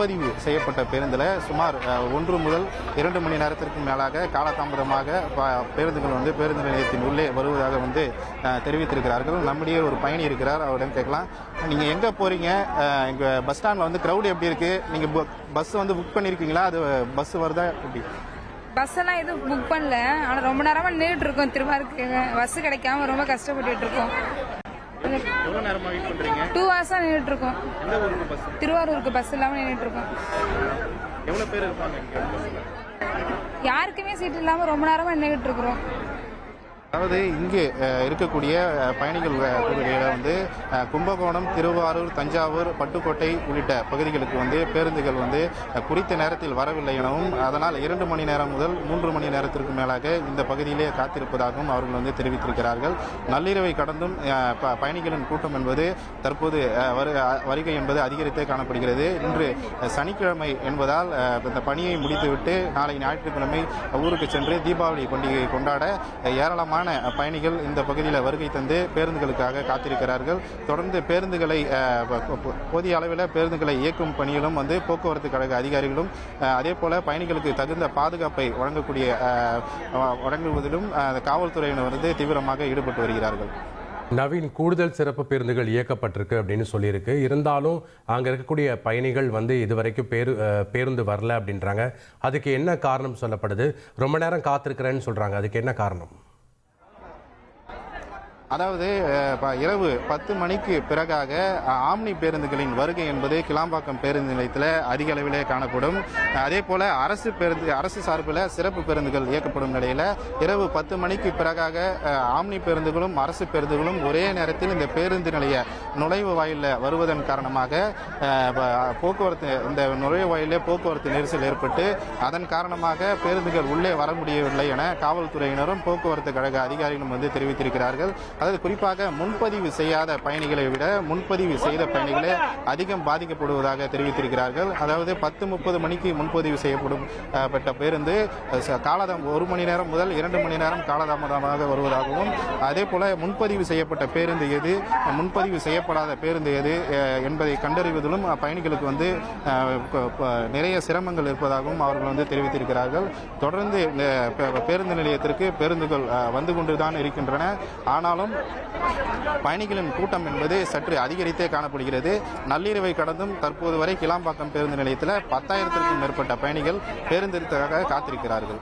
முன்பதிவு செய்யப்பட்ட பேருந்தில் சுமார் 1 முதல் 2 மணி நேரத்திற்கு மேலாக காலதாமதமாக பேருந்துகள் வந்து பேருந்து நிலையத்தின் உள்ளே வருவதாக வந்து தெரிவித்திருக்கிறார்கள். நம்முடைய ஒரு பயணி இருக்கிறார், அவரிடம் கேட்கலாம். நீங்கள் எங்கே போகிறீங்க? இங்கே பஸ் ஸ்டாண்டில் வந்து க்ரௌடு எப்படி இருக்குது? நீங்கள் பஸ் வந்து புக் பண்ணியிருக்கீங்களா? அது பஸ் வருதா எப்படி? பஸ் எல்லாம் எதுவும் புக் பண்ணல. ஆனால் ரொம்ப நேரமாக நின்றுட்டு இருக்கோம். திருவாரூருக்கு பஸ் கிடைக்காம ரொம்ப கஷ்டப்பட்டு இருக்கோம். 2 hours நின்றுட்டு இருக்கோம். திருவாரூருக்கு பஸ் இல்லாம நின்றுட்டு இருக்கோம். யாருக்குமே சீட் இல்லாம ரொம்ப நேரமா நின்றுட்டு இருக்கிறோம். அதாவது இங்கே இருக்கக்கூடிய பயணிகள் வந்து கும்பகோணம், திருவாரூர், தஞ்சாவூர், பட்டுக்கோட்டை உள்ளிட்ட பகுதிகளுக்கு வந்து பேருந்துகள் வந்து குறித்த நேரத்தில் வரவில்லை எனவும் அதனால் 2 மணி நேரம் முதல் 3 மணி நேரத்திற்கு மேலாக இந்த பகுதியிலே காத்திருப்பதாகவும் அவர்கள் வந்து தெரிவித்திருக்கிறார்கள். நள்ளிரவை கடந்தும் பயணிகளின் கூட்டம் என்பது தற்போது வருகை என்பது அதிகரித்தே காணப்படுகிறது. இன்று சனிக்கிழமை என்பதால் இந்த பணியை முடித்துவிட்டு நாளை ஞாயிற்றுக்கிழமை ஊருக்கு சென்று தீபாவளி பண்டிகையை கொண்டாட ஏராளமான பயணிகள் இந்த பகுதியில் வருகை தந்து பேருந்துகளுக்காக காத்திருக்கிறார்கள். தொடர்ந்து பேருந்துகளை போதிய அளவில் பேருந்துகளை இயக்கும் பணியிலும் வந்து போக்குவரத்து கழக அதிகாரிகளும் அதே போல பயணிகளுக்கு தகுந்த பாதுகாப்பை வழங்குவதிலும் காவல்துறையினர் வந்து தீவிரமாக ஈடுபட்டு வருகிறார்கள். நவீன், கூடுதல் சிறப்பு பேருந்துகள் இயக்கப்பட்டிருக்கு அப்படின்னு சொல்லியிருக்கு. இருந்தாலும் அங்கே இருக்கக்கூடிய பயணிகள் வந்து இதுவரைக்கும் பேருந்து வரல அப்படின்றாங்க. அதுக்கு என்ன காரணம் சொல்லப்படுது? ரொம்ப நேரம் காத்திருக்கிறேன்னு சொல்றாங்க. அதுக்கு என்ன காரணம்? அதாவது இரவு 10 மணிக்கு பிறகாக ஆம்னி பேருந்துகளின் வருகை என்பது கிளாம்பாக்கம் பேருந்து நிலையத்தில் அதிக அளவிலே காணப்படும். அதே போல அரசு சார்பில் சிறப்பு பேருந்துகள் இயக்கப்படும் நிலையில் இரவு 10 மணிக்கு பிறகாக ஆம்னி பேருந்துகளும் அரசு பேருந்துகளும் ஒரே நேரத்தில் இந்த பேருந்து நிலைய நுழைவு வாயிலில் வருவதன் காரணமாக இந்த நுழைவு வாயிலே போக்குவரத்து நெரிசல் ஏற்பட்டு அதன் காரணமாக பேருந்துகள் உள்ளே வர முடியவில்லை என காவல்துறையினரும் போக்குவரத்து கழக அதிகாரிகளும் வந்து தெரிவித்திருக்கிறார்கள். அதாவது குறிப்பாக முன்பதிவு செய்யாத பயணிகளை விட முன்பதிவு செய்த பயணிகளே அதிகம் பாதிக்கப்படுவதாக தெரிவித்திருக்கிறார்கள். அதாவது 10:30 மணிக்கு முன்பதிவு செய்யப்பட்ட பேருந்து 1 மணி நேரம் முதல் 2 மணி நேரம் காலதாமதமாக வருவதாகவும் அதே போல முன்பதிவு செய்யப்பட்ட பேருந்து எது, முன்பதிவு செய்யப்படாத பேருந்து எது என்பதை கண்டறிவதிலும் பயணிகளுக்கு வந்து நிறைய சிரமங்கள் இருப்பதாகவும் அவர்கள் வந்து தெரிவித்திருக்கிறார்கள். தொடர்ந்து பேருந்து நிலையத்திற்கு பேருந்துகள் வந்து கொண்டுதான் இருக்கின்றன. ஆனாலும் பயணிகளின் கூட்டம் என்பது சற்று அதிகரித்தே காணப்படுகிறது. நள்ளிரவை கடந்தும் தற்போது வரை கிளாம்பாக்கம் பேருந்து நிலையத்தில் 10,000க்கும் மேற்பட்ட பயணிகள் பேருந்திற்காக காத்திருக்கிறார்கள்.